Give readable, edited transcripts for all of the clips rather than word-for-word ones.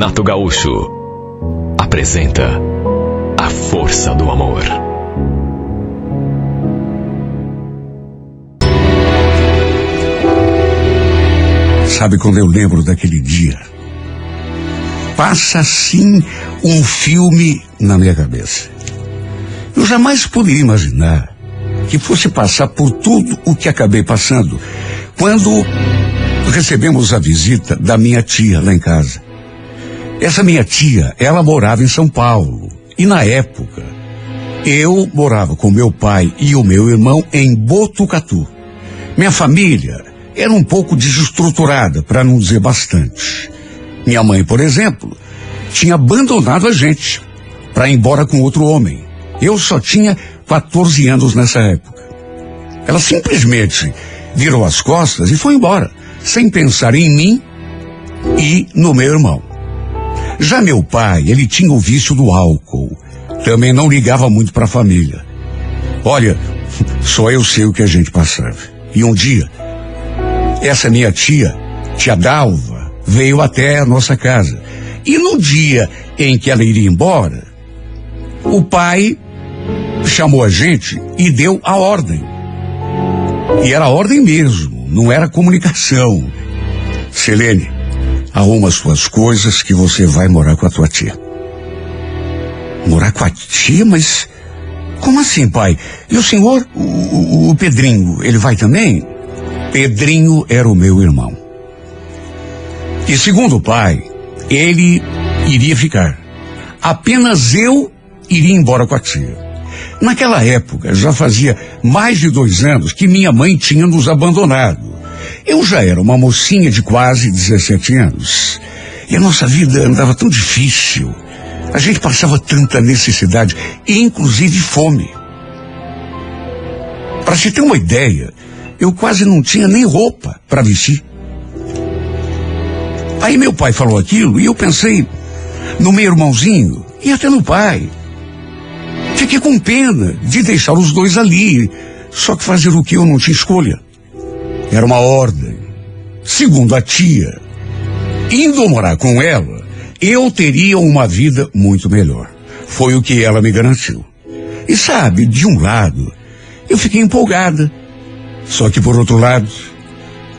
Renato Gaúcho apresenta A Força do Amor. Sabe quando eu lembro daquele dia? Passa assim um filme na minha cabeça. Eu jamais poderia imaginar que fosse passar por tudo o que acabei passando quando recebemos a visita da minha tia lá em casa. Essa minha tia, ela morava em São Paulo. E na época, eu morava com meu pai e o meu irmão em Botucatu. Minha família era um pouco desestruturada, para não dizer bastante. Minha mãe, por exemplo, tinha abandonado a gente para ir embora com outro homem. Eu só tinha 14 anos nessa época. Ela simplesmente virou as costas e foi embora, sem pensar em mim e no meu irmão. Já meu pai, ele tinha o vício do álcool. Também não ligava muito para a família. Olha, só eu sei o que a gente passava. E um dia, essa minha tia Dalva, veio até a nossa casa. E no dia em que ela iria embora, o pai chamou a gente e deu a ordem. E era ordem mesmo, não era comunicação. Selene, arruma as suas coisas que você vai morar com a tua tia. Morar com a tia? Mas como assim, pai? E o senhor, o Pedrinho, ele vai também? Pedrinho era o meu irmão. E segundo o pai, ele iria ficar. Apenas eu iria embora com a tia. Naquela época, já fazia mais de 2 anos que minha mãe tinha nos abandonado. Eu já era uma mocinha de quase 17 anos. E a nossa vida andava tão difícil. A gente passava tanta necessidade, inclusive fome. Para se ter uma ideia, eu quase não tinha nem roupa para vestir. Aí meu pai falou aquilo e eu pensei no meu irmãozinho e até no pai. Fiquei com pena de deixar os dois ali, só que fazer o que eu não tinha escolha. Era uma ordem. Segundo a tia, indo morar com ela, eu teria uma vida muito melhor. Foi o que ela me garantiu. E sabe, de um lado, eu fiquei empolgada. Só que por outro lado,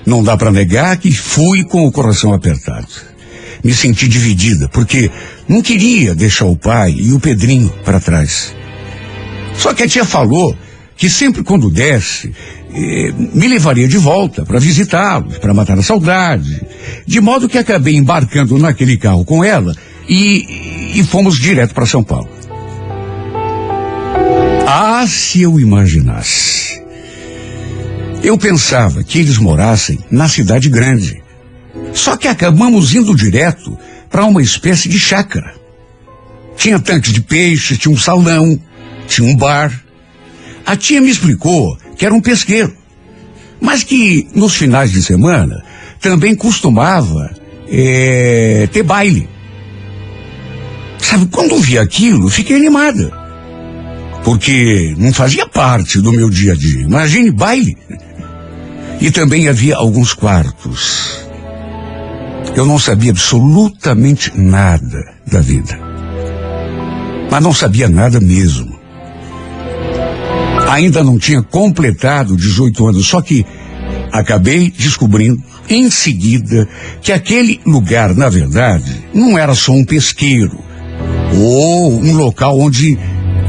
não dá para negar que fui com o coração apertado. Me senti dividida, porque não queria deixar o pai e o Pedrinho para trás. Só que a tia falou que sempre quando desse, me levaria de volta para visitá-los, para matar a saudade. De modo que acabei embarcando naquele carro com ela e fomos direto para São Paulo. Ah, se eu imaginasse. Eu pensava que eles morassem na cidade grande. Só que acabamos indo direto para uma espécie de chácara. Tinha tanques de peixe, tinha um salão, tinha um bar. A tia me explicou que era um pesqueiro, mas que nos finais de semana também costumava ter baile. Sabe, quando vi aquilo, fiquei animada, porque não fazia parte do meu dia a dia. Imagine baile. E também havia alguns quartos. Eu não sabia absolutamente nada da vida, mas não sabia nada mesmo. Ainda não tinha completado 18 anos, só que acabei descobrindo em seguida que aquele lugar, na verdade, não era só um pesqueiro ou um local onde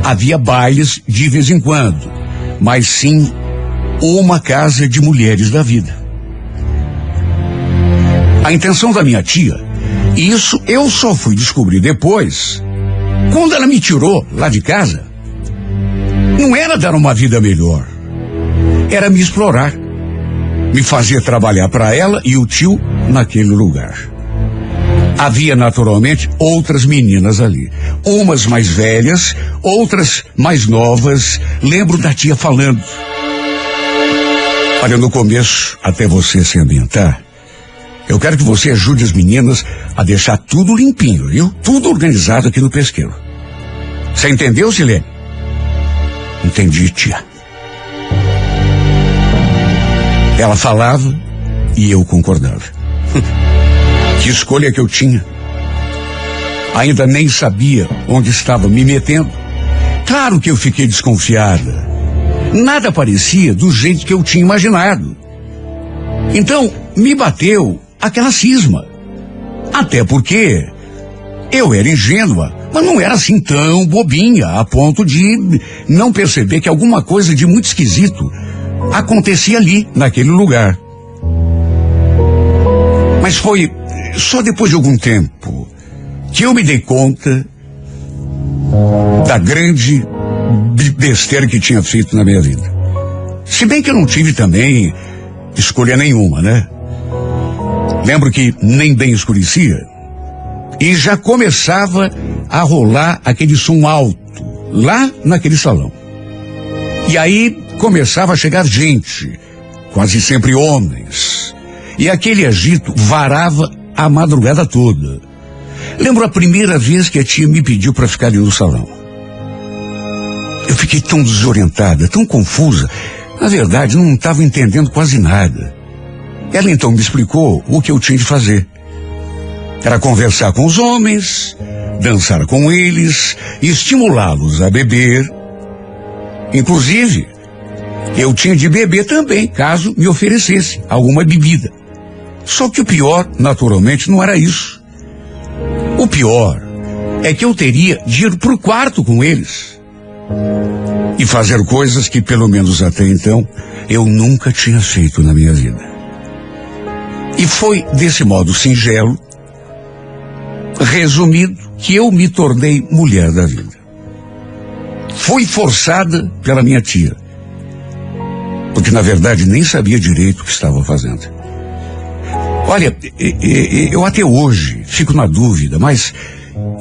havia bailes de vez em quando, mas sim uma casa de mulheres da vida. A intenção da minha tia, isso eu só fui descobrir depois, quando ela me tirou lá de casa, não era dar uma vida melhor, era me explorar, me fazer trabalhar para ela e o tio naquele lugar. Havia naturalmente outras meninas ali, umas mais velhas, outras mais novas. Lembro da tia falando: olha, no começo, até você se ambientar, eu quero que você ajude as meninas a deixar tudo limpinho, viu? Tudo organizado aqui no pesqueiro. Você entendeu, Silene? Entendi, tia. Ela falava e eu concordava. Que escolha que eu tinha. Ainda nem sabia onde estava me metendo. Claro que eu fiquei desconfiada. Nada parecia do jeito que eu tinha imaginado. Então, me bateu aquela cisma. Até porque eu era ingênua, mas não era assim tão bobinha, a ponto de não perceber que alguma coisa de muito esquisito acontecia ali, naquele lugar. Mas foi só depois de algum tempo que eu me dei conta da grande besteira que tinha feito na minha vida. Se bem que eu não tive também escolha nenhuma, né? Lembro que nem bem escurecia e já começava a rolar aquele som alto lá naquele salão. E aí começava a chegar gente, quase sempre homens, e aquele agito varava a madrugada toda. Lembro a primeira vez que a tia me pediu para ficar ali no salão. Eu fiquei tão desorientada, tão confusa. Na verdade, não estava entendendo quase nada. Ela então me explicou o que eu tinha de fazer. Era conversar com os homens, dançar com eles, estimulá-los a beber. Inclusive, eu tinha de beber também, caso me oferecesse alguma bebida. Só que o pior, naturalmente, não era isso. O pior é que eu teria de ir pro quarto com eles e fazer coisas que, pelo menos até então, eu nunca tinha feito na minha vida. E foi desse modo singelo, resumido, que eu me tornei mulher da vida. Fui forçada pela minha tia, porque na verdade nem sabia direito o que estava fazendo. Olha, eu até hoje fico na dúvida, mas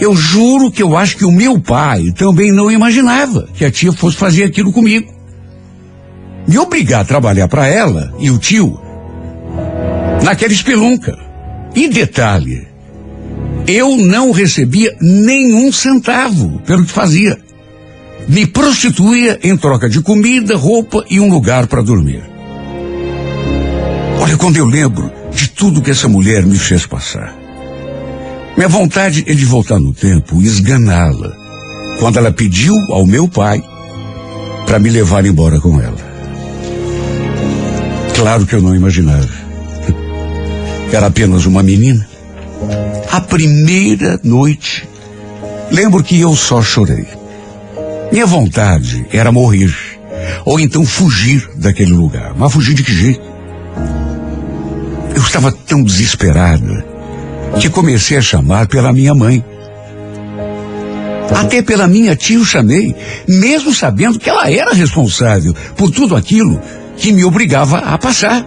eu juro que eu acho que o meu pai também não imaginava que a tia fosse fazer aquilo comigo. Me obrigar a trabalhar para ela e o tio naquela espelunca. E detalhe, eu não recebia nenhum centavo pelo que fazia. Me prostituía em troca de comida, roupa e um lugar para dormir. Olha, quando eu lembro de tudo que essa mulher me fez passar, minha vontade é de voltar no tempo e esganá-la quando ela pediu ao meu pai para me levar embora com ela. Claro que eu não imaginava. Era apenas uma menina. A primeira noite, lembro que eu só chorei. Minha vontade era morrer, ou então fugir daquele lugar. Mas fugir de que jeito? Eu estava tão desesperada que comecei a chamar pela minha mãe. Até pela minha tia eu chamei, mesmo sabendo que ela era responsável por tudo aquilo que me obrigava a passar.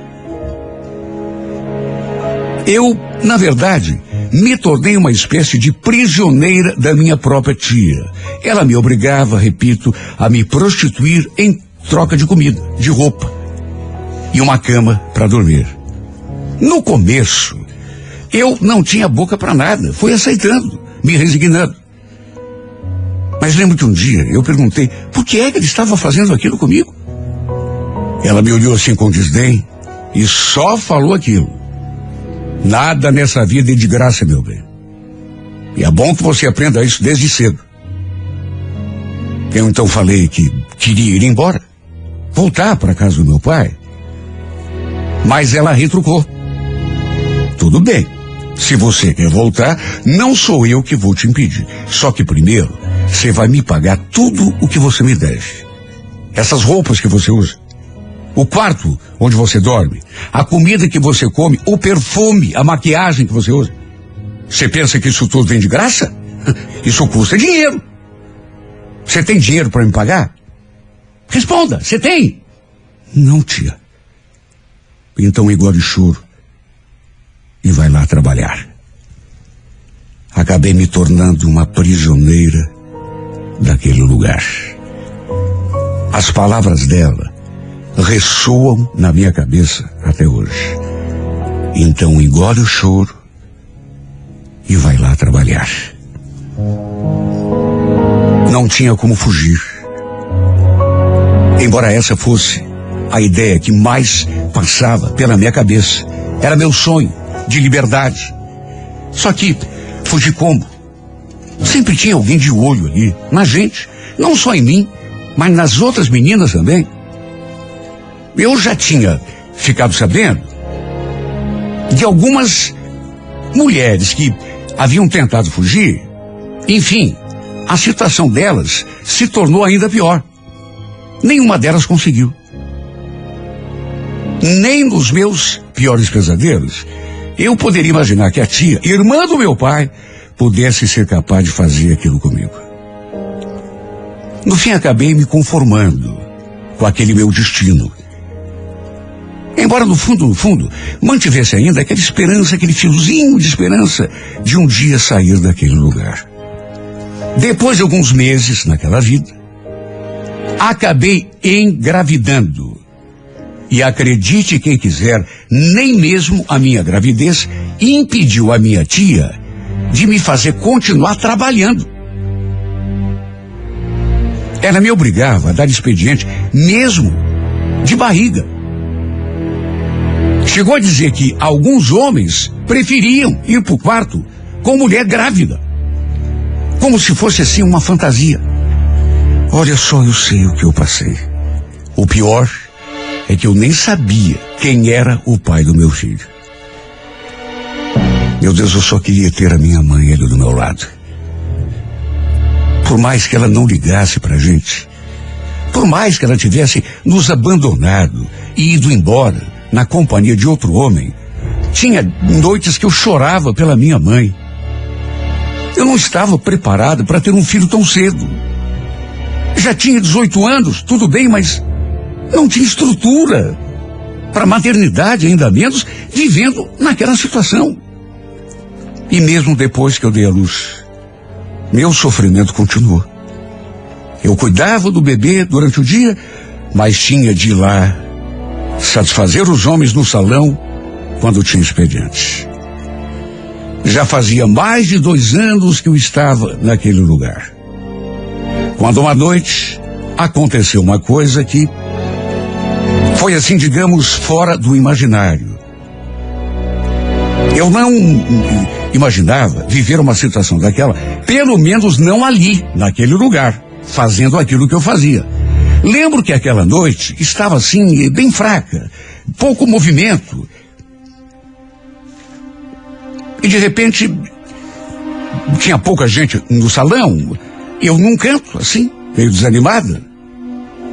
Eu, na verdade, me tornei uma espécie de prisioneira da minha própria tia. Ela me obrigava, repito, a me prostituir em troca de comida, de roupa e uma cama para dormir. No começo, eu não tinha boca para nada, fui aceitando, me resignando. Mas lembro que um dia eu perguntei por que é que ele estava fazendo aquilo comigo. Ela me olhou assim com desdém e só falou aquilo: nada nessa vida é de graça, meu bem. E é bom que você aprenda isso desde cedo. Eu então falei que queria ir embora, voltar para a casa do meu pai. Mas ela retrucou: tudo bem, se você quer voltar, não sou eu que vou te impedir. Só que primeiro, você vai me pagar tudo o que você me deve. Essas roupas que você usa, o quarto onde você dorme, a comida que você come, o perfume, a maquiagem que você usa. Você pensa que isso tudo vem de graça? Isso custa dinheiro. Você tem dinheiro para me pagar? Responda, você tem? Não, tia. Então engole choro e vai lá trabalhar. Acabei me tornando uma prisioneira daquele lugar. As palavras dela ressoam na minha cabeça até hoje. Então engole o choro e vai lá trabalhar. Não tinha como fugir. Embora essa fosse a ideia que mais passava pela minha cabeça. Era meu sonho de liberdade. Só que fugir como? Sempre tinha alguém de olho ali, na gente, não só em mim, mas nas outras meninas também. Eu já tinha ficado sabendo de algumas mulheres que haviam tentado fugir. Enfim, a situação delas se tornou ainda pior. Nenhuma delas conseguiu. Nem nos meus piores pesadelos eu poderia imaginar que a tia, irmã do meu pai, pudesse ser capaz de fazer aquilo comigo. No fim, acabei me conformando com aquele meu destino. Embora no fundo, mantivesse ainda aquela esperança, aquele fiozinho de esperança de um dia sair daquele lugar. Depois de alguns meses naquela vida, acabei engravidando. E acredite quem quiser, nem mesmo a minha gravidez impediu a minha tia de me fazer continuar trabalhando. Ela me obrigava a dar expediente, mesmo de barriga. Chegou a dizer que alguns homens preferiam ir para o quarto com mulher grávida, como se fosse assim uma fantasia. Olha só, eu sei o que eu passei. O pior é que eu nem sabia quem era o pai do meu filho. Meu Deus, eu só queria ter a minha mãe ali do meu lado. Por mais que ela não ligasse pra gente, por mais que ela tivesse nos abandonado e ido embora na companhia de outro homem, tinha noites que eu chorava pela minha mãe. Eu não estava preparado para ter um filho tão cedo. Já tinha 18 anos, tudo bem, mas não tinha estrutura para maternidade, ainda menos vivendo naquela situação. E mesmo depois que eu dei à luz, meu sofrimento continuou. Eu cuidava do bebê durante o dia, mas tinha de ir lá satisfazer os homens no salão quando tinha expediente. Já fazia mais de 2 anos que eu estava naquele lugar. Quando uma noite aconteceu uma coisa que foi assim, digamos, fora do imaginário. Eu não imaginava viver uma situação daquela, pelo menos não ali, naquele lugar, fazendo aquilo que eu fazia. Lembro que aquela noite estava assim, bem fraca, pouco movimento. E de repente, tinha pouca gente no salão, eu num canto, assim, meio desanimada,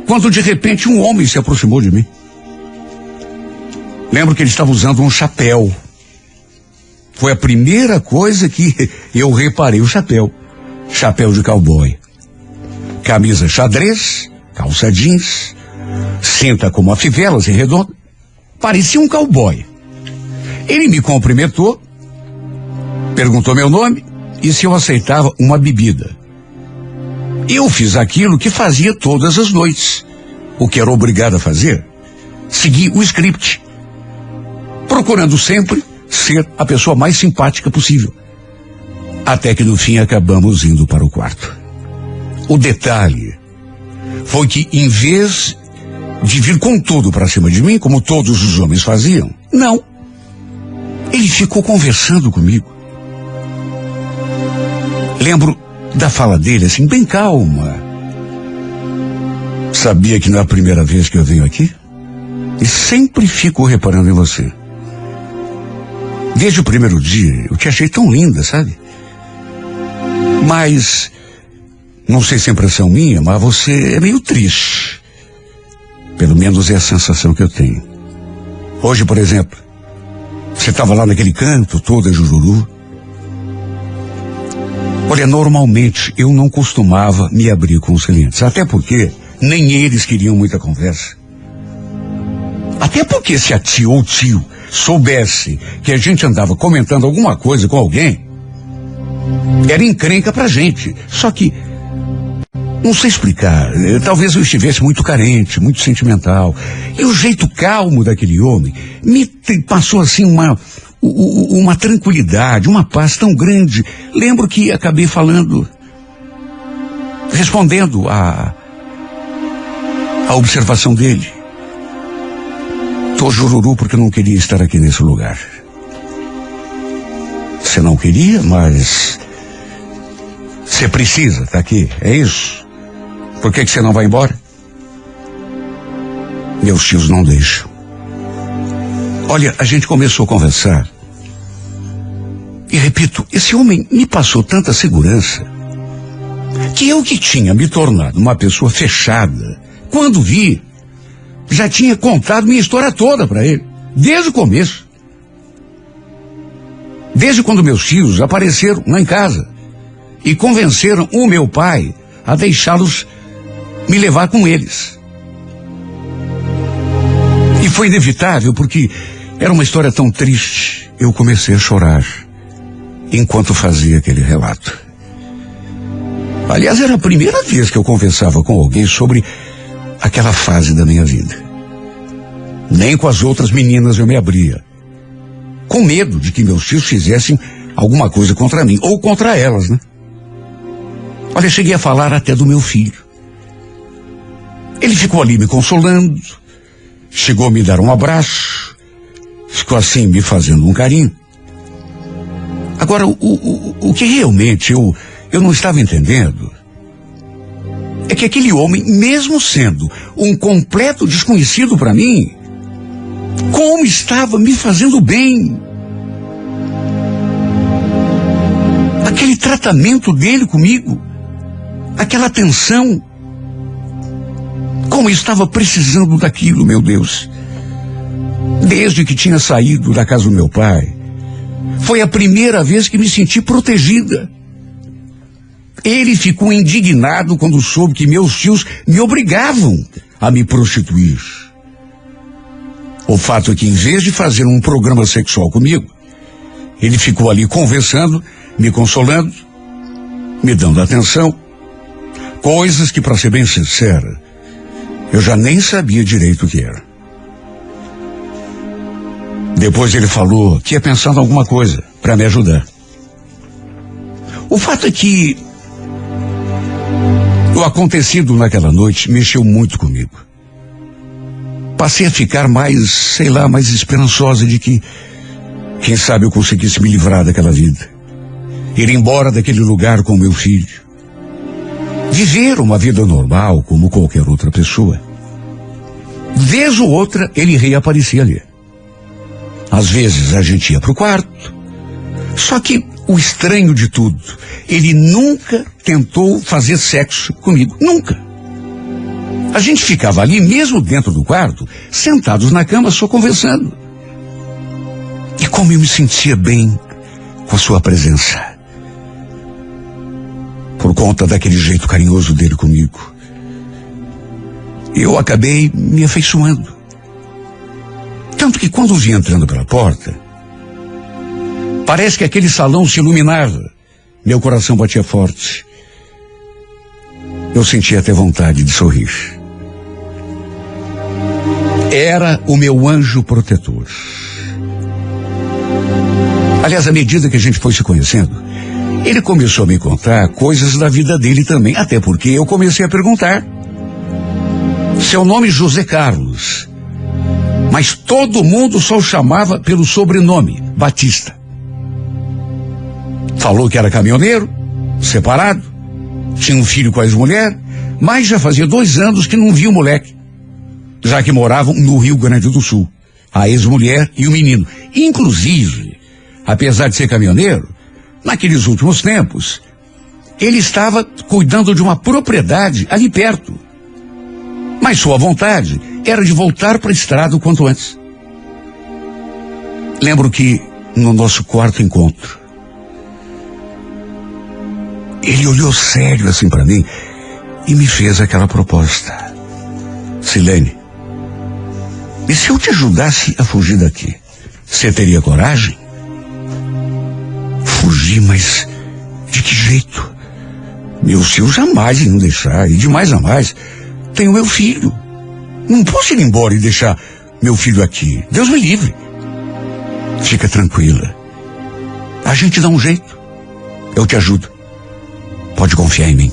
quando de repente um homem se aproximou de mim. Lembro que ele estava usando um chapéu. Foi a primeira coisa que eu reparei, o chapéu. Chapéu de cowboy. Camisa xadrez, calça jeans, cinta com uma fivelas e redonda. Parecia um cowboy. Ele me cumprimentou, perguntou meu nome e se eu aceitava uma bebida. Eu fiz aquilo que fazia todas as noites, o que era obrigado a fazer. Segui o script, procurando sempre ser a pessoa mais simpática possível. Até que no fim acabamos indo para o quarto. O detalhe foi que em vez de vir com tudo para cima de mim, como todos os homens faziam, não. Ele ficou conversando comigo. Lembro da fala dele, assim, bem calma. Sabia que não é a primeira vez que eu venho aqui? E sempre fico reparando em você. Desde o primeiro dia, eu te achei tão linda, sabe? Mas, não sei se é impressão minha, mas você é meio triste. Pelo menos é a sensação que eu tenho. Hoje, por exemplo, você estava lá naquele canto, toda jururu. Olha, normalmente eu não costumava me abrir com os clientes, até porque nem eles queriam muita conversa. Até porque se a tia ou tio soubesse que a gente andava comentando alguma coisa com alguém, era encrenca pra gente. Só que, não sei explicar, talvez eu estivesse muito carente, muito sentimental. E o jeito calmo daquele homem me passou assim uma tranquilidade, uma paz tão grande. Lembro que acabei respondendo a observação dele. Tô jururu porque eu não queria estar aqui nesse lugar. Você não queria, mas Você precisa estar aqui, é isso? Por que você não vai embora? Meus tios não deixam. Olha, a gente começou a conversar. E repito, esse homem me passou tanta segurança que eu que tinha me tornado uma pessoa fechada, quando vi, já tinha contado minha história toda para ele, desde o começo. Desde quando meus tios apareceram lá em casa e convenceram o meu pai a deixá-los me levar com eles. E foi inevitável porque era uma história tão triste. Eu comecei a chorar enquanto fazia aquele relato. Aliás, era a primeira vez que eu conversava com alguém sobre aquela fase da minha vida. Nem com as outras meninas eu me abria, com medo de que meus tios fizessem alguma coisa contra mim, ou contra elas, né? Olha, cheguei a falar até do meu filho. Ele ficou ali me consolando, chegou a me dar um abraço, ficou assim me fazendo um carinho. Agora, o que realmente eu não estava entendendo é que aquele homem, mesmo sendo um completo desconhecido para mim, como estava me fazendo bem. Aquele tratamento dele comigo, aquela atenção, como eu estava precisando daquilo, meu Deus. Desde que tinha saído da casa do meu pai, foi a primeira vez que me senti protegida. Ele ficou indignado quando soube que meus tios me obrigavam a me prostituir. O fato é que, em vez de fazer um programa sexual comigo, ele ficou ali conversando, me consolando, me dando atenção. Coisas que, para ser bem sincera, eu já nem sabia direito o que era. Depois ele falou que ia pensar em alguma coisa para me ajudar. O fato é que o acontecido naquela noite mexeu muito comigo. Passei a ficar mais esperançosa de que, quem sabe, eu conseguisse me livrar daquela vida. Ir embora daquele lugar com meu filho. Viver uma vida normal como qualquer outra pessoa. Vez ou outra, ele reaparecia ali. Às vezes a gente ia pro quarto. Só que o estranho de tudo, ele nunca tentou fazer sexo comigo. Nunca. A gente ficava ali, mesmo dentro do quarto, sentados na cama, só conversando. E como eu me sentia bem com a sua presença. Por conta daquele jeito carinhoso dele comigo. Eu acabei me afeiçoando. Tanto que quando o vi entrando pela porta, parece que aquele salão se iluminava. Meu coração batia forte. Eu sentia até vontade de sorrir. Era o meu anjo protetor. Aliás, à medida que a gente foi se conhecendo, ele começou a me contar coisas da vida dele também. Até porque eu comecei a perguntar. Seu nome é José Carlos, mas todo mundo só o chamava pelo sobrenome, Batista. Falou que era caminhoneiro, separado, tinha um filho com a ex-mulher, mas já fazia 2 anos que não via o moleque, já que moravam no Rio Grande do Sul, a ex-mulher e o menino. Inclusive, apesar de ser caminhoneiro, naqueles últimos tempos, ele estava cuidando de uma propriedade ali perto. Mas sua vontade era de voltar para a estrada o quanto antes. Lembro que, no nosso quarto encontro, ele olhou sério assim para mim e me fez aquela proposta. Silene, e se eu te ajudasse a fugir daqui, você teria coragem? Fugir, mas de que jeito? Meus tios jamais iam deixar, e de mais a mais, tenho meu filho. Não posso ir embora e deixar meu filho aqui. Deus me livre. Fica tranquila. A gente dá um jeito. Eu te ajudo. Pode confiar em mim.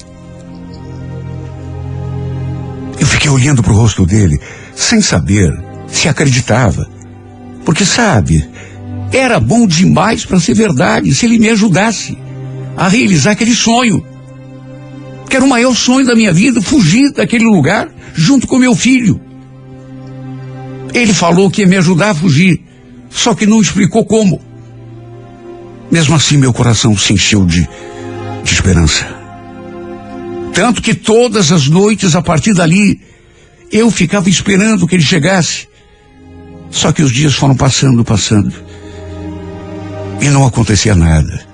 Eu fiquei olhando para o rosto dele, sem saber se acreditava. Porque, sabe, era bom demais para ser verdade se ele me ajudasse a realizar aquele sonho que era o maior sonho da minha vida, fugir daquele lugar junto com meu filho. Ele falou que ia me ajudar a fugir, só que não explicou como. Mesmo assim, meu coração se encheu de esperança. Tanto que todas as noites, a partir dali, eu ficava esperando que ele chegasse. Só que os dias foram passando, e não acontecia nada.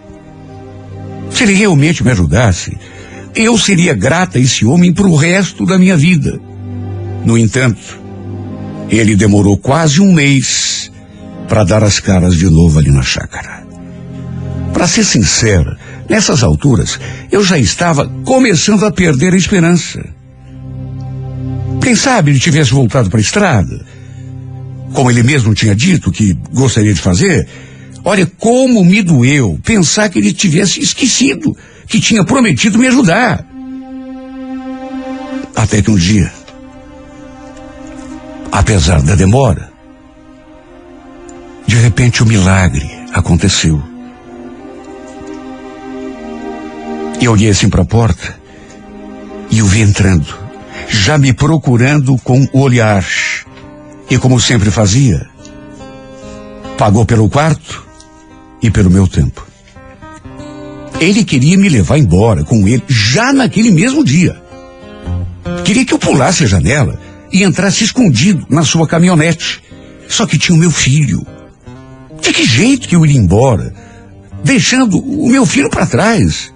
Se ele realmente me ajudasse, eu seria grata a esse homem para o resto da minha vida. No entanto, ele demorou quase um mês para dar as caras de novo ali na chácara. Para ser sincero, nessas alturas, eu já estava começando a perder a esperança. Quem sabe ele tivesse voltado para a estrada, como ele mesmo tinha dito que gostaria de fazer. Olha, como me doeu pensar que ele tivesse esquecido que tinha prometido me ajudar. Até que um dia, apesar da demora, de repente o milagre aconteceu. Eu olhei assim para a porta e o vi entrando, já me procurando com o olhar. E como sempre fazia, pagou pelo quarto e pelo meu tempo. Ele queria me levar embora com ele já naquele mesmo dia. Queria que eu pulasse a janela e entrasse escondido na sua caminhonete. Só que tinha o meu filho. De que jeito que eu iria embora, deixando o meu filho para trás?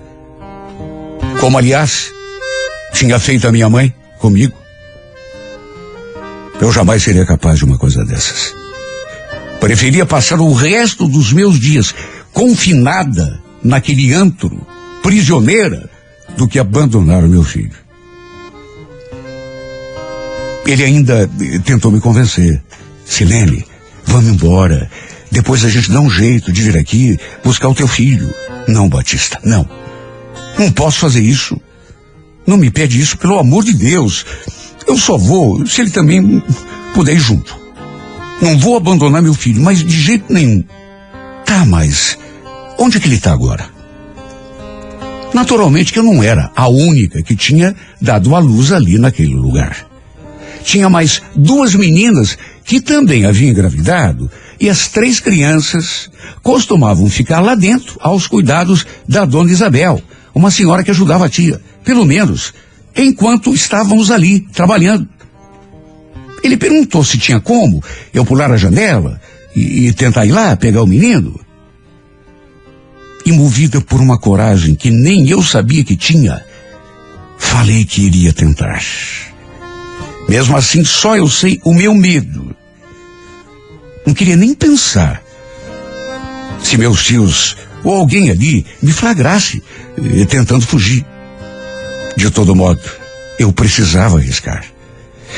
Como, aliás, tinha feito a minha mãe comigo. Eu jamais seria capaz de uma coisa dessas. Preferia passar o resto dos meus dias confinada naquele antro, prisioneira, do que abandonar o meu filho. Ele ainda tentou me convencer. Silene, vamos embora. Depois a gente dá um jeito de vir aqui buscar o teu filho. Não, Batista, não. Não posso fazer isso. Não me pede isso, pelo amor de Deus. Eu só vou se ele também puder ir junto. Não vou abandonar meu filho, mas de jeito nenhum. Tá, mas onde é que ele está agora? Naturalmente que eu não era a única que tinha dado à luz ali naquele lugar. Tinha mais 2 meninas que também haviam engravidado, e as 3 crianças costumavam ficar lá dentro aos cuidados da dona Isabel, uma senhora que ajudava a tia, pelo menos enquanto estávamos ali trabalhando. Ele perguntou se tinha como eu pular a janela e tentar ir lá pegar o menino. E movida por uma coragem que nem eu sabia que tinha, falei que iria tentar. Mesmo assim, só eu sei o meu medo. Não queria nem pensar se meus tios ou alguém ali me flagrasse tentando fugir. De todo modo, eu precisava arriscar.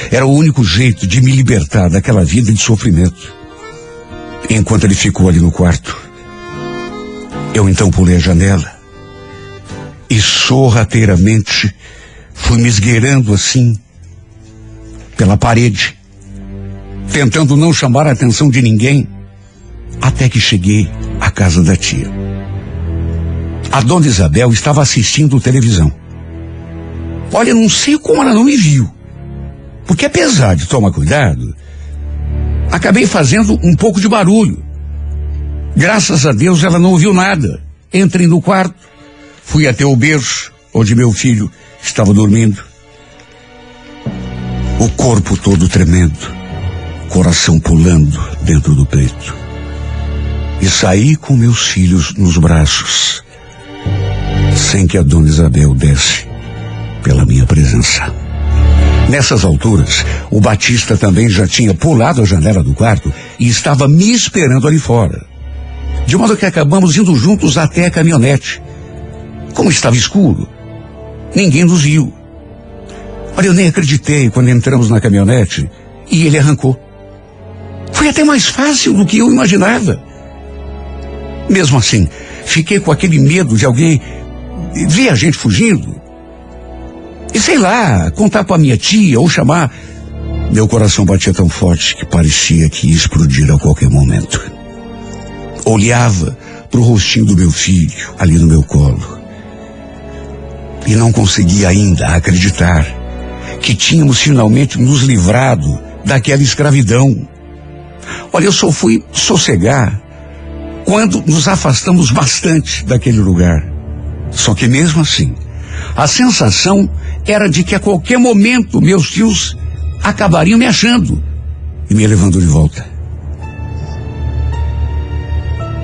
Era o único jeito de me libertar daquela vida de sofrimento. Enquanto ele ficou ali no quarto, eu então pulei a janela e sorrateiramente fui me esgueirando assim pela parede, tentando não chamar a atenção de ninguém, até que cheguei à casa da tia. A dona Isabel estava assistindo televisão. Olha, não sei como ela não me viu, porque apesar de tomar cuidado, acabei fazendo um pouco de barulho. Graças a Deus ela não ouviu nada. Entrei no quarto, fui até o berço onde meu filho estava dormindo. O corpo todo tremendo, coração pulando dentro do peito. E saí com meus filhos nos braços, sem que a dona Isabel desse pela minha presença. Nessas alturas, o Batista também já tinha pulado a janela do quarto e estava me esperando ali fora. De modo que acabamos indo juntos até a caminhonete. Como estava escuro, ninguém nos viu. Olha, eu nem acreditei quando entramos na caminhonete e ele arrancou. Foi até mais fácil do que eu imaginava. Mesmo assim, fiquei com aquele medo de alguém ver a gente fugindo. E sei lá, contar para minha tia ou chamar. Meu coração batia tão forte que parecia que ia explodir a qualquer momento. Olhava pro rostinho do meu filho ali no meu colo. E não conseguia ainda acreditar que tínhamos finalmente nos livrado daquela escravidão. Olha, eu só fui sossegar quando nos afastamos bastante daquele lugar. Só que mesmo assim, a sensação era de que a qualquer momento meus tios acabariam me achando e me levando de volta.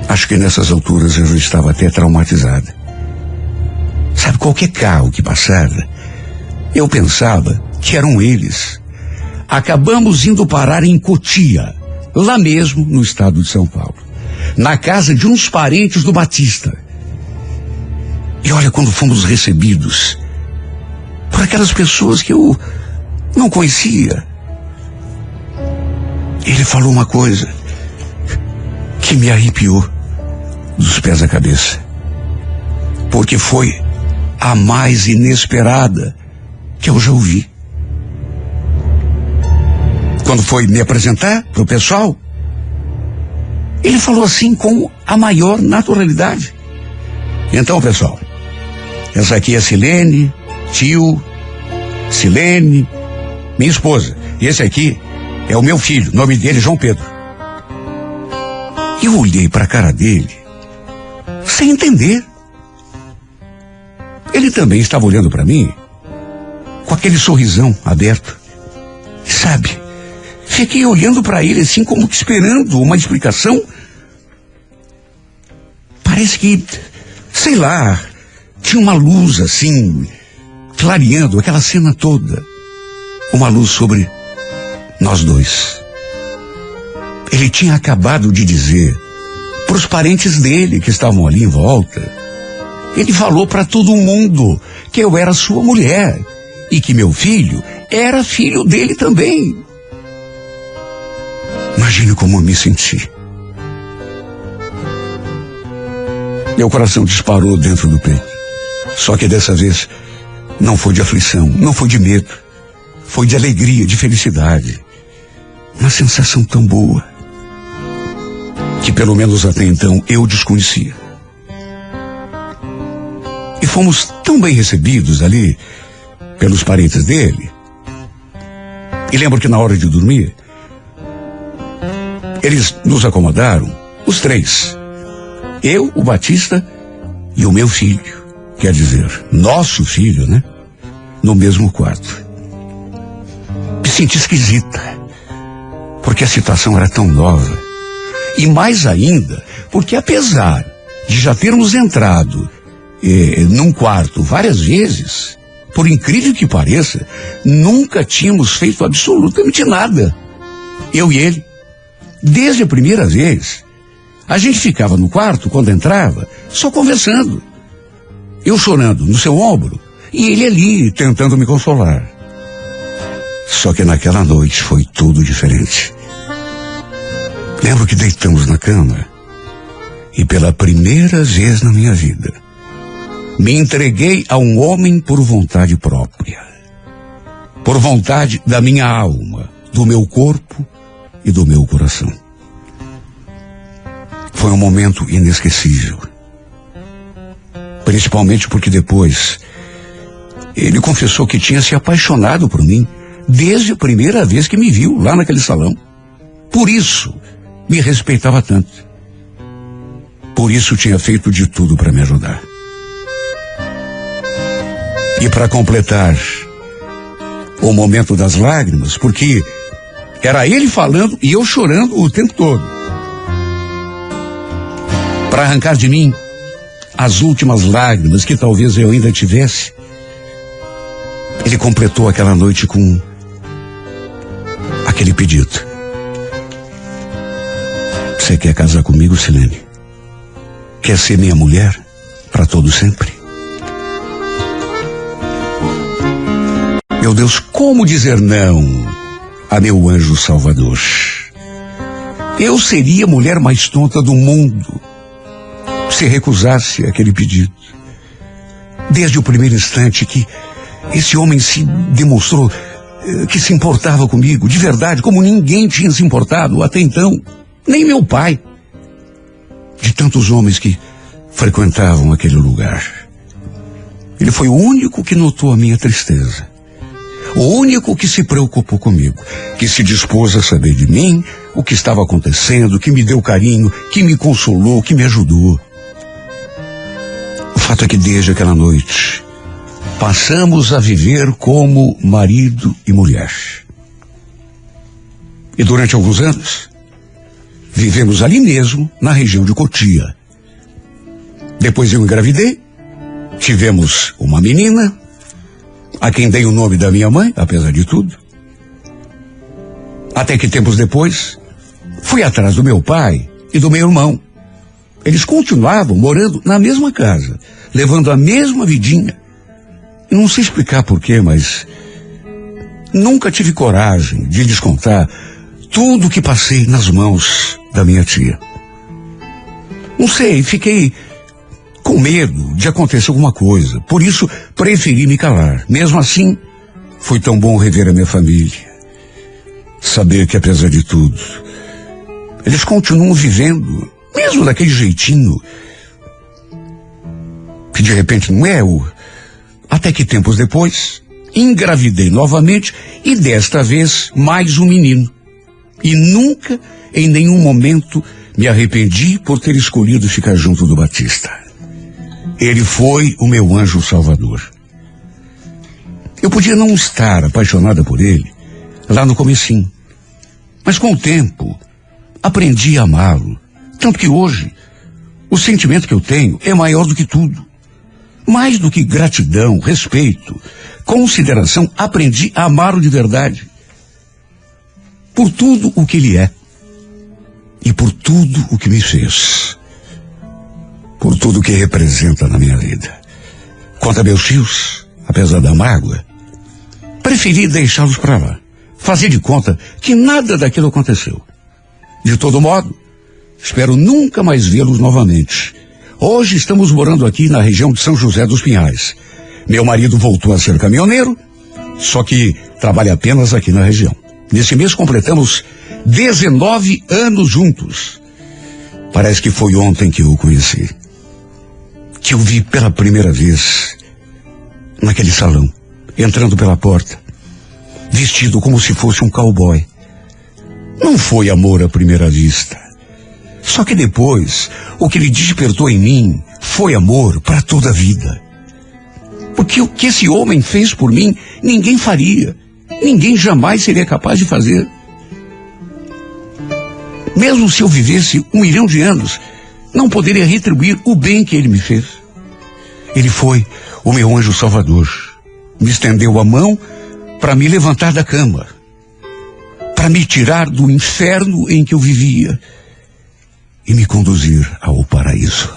Acho que nessas alturas eu já estava até traumatizada. Sabe, qualquer carro que passava, eu pensava que eram eles. Acabamos indo parar em Cotia, lá mesmo no estado de São Paulo, na casa de uns parentes do Batista. E olha, quando fomos recebidos por aquelas pessoas que eu não conhecia, ele falou uma coisa que me arrepiou dos pés à cabeça, porque foi a mais inesperada que eu já ouvi. Quando foi me apresentar para o pessoal, ele falou assim com a maior naturalidade. Então, pessoal, essa aqui é Silene, tio, Silene, minha esposa. E esse aqui é o meu filho, o nome dele é João Pedro. Eu olhei para a cara dele, sem entender. Ele também estava olhando para mim, com aquele sorrisão aberto. E sabe, fiquei olhando para ele assim, como que esperando uma explicação. Parece que, sei lá, tinha uma luz assim, clareando aquela cena toda. Uma luz sobre nós dois. Ele tinha acabado de dizer para os parentes dele que estavam ali em volta. Ele falou para todo mundo que eu era sua mulher e que meu filho era filho dele também. Imagine como eu me senti. Meu coração disparou dentro do peito. Só que dessa vez não foi de aflição, não foi de medo. Foi de alegria, de felicidade. Uma sensação tão boa que pelo menos até então eu desconhecia. E fomos tão bem recebidos ali pelos parentes dele. E lembro que na hora de dormir, eles nos acomodaram, os três. Eu, o Batista e o meu filho. Quer dizer, nosso filho, né? No mesmo quarto. Me senti esquisita, porque a situação era tão nova. E mais ainda, porque apesar de já termos entrado num quarto várias vezes, por incrível que pareça, nunca tínhamos feito absolutamente nada. Eu e ele. Desde a primeira vez, a gente ficava no quarto, quando entrava, só conversando. Eu chorando no seu ombro e ele ali tentando me consolar. Só que naquela noite foi tudo diferente. Lembro que deitamos na cama e pela primeira vez na minha vida me entreguei a um homem por vontade própria. Por vontade da minha alma, do meu corpo e do meu coração. Foi um momento inesquecível. Principalmente porque depois ele confessou que tinha se apaixonado por mim desde a primeira vez que me viu lá naquele salão. Por isso me respeitava tanto. Por isso tinha feito de tudo para me ajudar. E para completar o momento das lágrimas, porque era ele falando e eu chorando o tempo todo. Para arrancar de mim as últimas lágrimas que talvez eu ainda tivesse, ele completou aquela noite com aquele pedido. Você quer casar comigo, Silene? Quer ser minha mulher para todo sempre? Meu Deus, como dizer não a meu anjo salvador? Eu seria a mulher mais tonta do mundo se recusasse aquele pedido. Desde o primeiro instante que esse homem se demonstrou que se importava comigo, de verdade, como ninguém tinha se importado até então, nem meu pai, de tantos homens que frequentavam aquele lugar. Ele foi o único que notou a minha tristeza. O único que se preocupou comigo, que se dispôs a saber de mim, o que estava acontecendo, que me deu carinho, que me consolou, que me ajudou. O fato é que desde aquela noite, passamos a viver como marido e mulher. E durante alguns anos, vivemos ali mesmo, na região de Cotia. Depois eu engravidei, tivemos uma menina, a quem dei o nome da minha mãe, apesar de tudo. Até que tempos depois, fui atrás do meu pai e do meu irmão. Eles continuavam morando na mesma casa, levando a mesma vidinha. E não sei explicar porquê, mas nunca tive coragem de lhes contar tudo o que passei nas mãos da minha tia. Não sei, fiquei com medo de acontecer alguma coisa. Por isso, preferi me calar. Mesmo assim, foi tão bom rever a minha família. Saber que, apesar de tudo, eles continuam vivendo, mesmo daquele jeitinho, que de repente não é o... Até que tempos depois, engravidei novamente e desta vez mais um menino. E nunca, em nenhum momento, me arrependi por ter escolhido ficar junto do Batista. Ele foi o meu anjo salvador. Eu podia não estar apaixonada por ele lá no comecinho, mas com o tempo aprendi a amá-lo. Tanto que hoje o sentimento que eu tenho é maior do que tudo. Mais do que gratidão, respeito, consideração, aprendi a amá-lo de verdade. Por tudo o que ele é e por tudo o que me fez. Por tudo que representa na minha vida. Quanto a meus filhos, apesar da mágoa, preferi deixá-los para lá. Fazer de conta que nada daquilo aconteceu. De todo modo, espero nunca mais vê-los novamente. Hoje estamos morando aqui na região de São José dos Pinhais. Meu marido voltou a ser caminhoneiro, só que trabalha apenas aqui na região. Nesse mês completamos 19 anos juntos. Parece que foi ontem que eu o conheci. Que eu vi pela primeira vez naquele salão, entrando pela porta, vestido como se fosse um cowboy. Não foi amor à primeira vista. Só que depois, o que ele despertou em mim foi amor para toda a vida. Porque o que esse homem fez por mim, ninguém faria. Ninguém jamais seria capaz de fazer. Mesmo se eu vivesse 1 milhão de anos, não poderia retribuir o bem que ele me fez. Ele foi o meu anjo salvador. Me estendeu a mão para me levantar da cama, para me tirar do inferno em que eu vivia e me conduzir ao paraíso.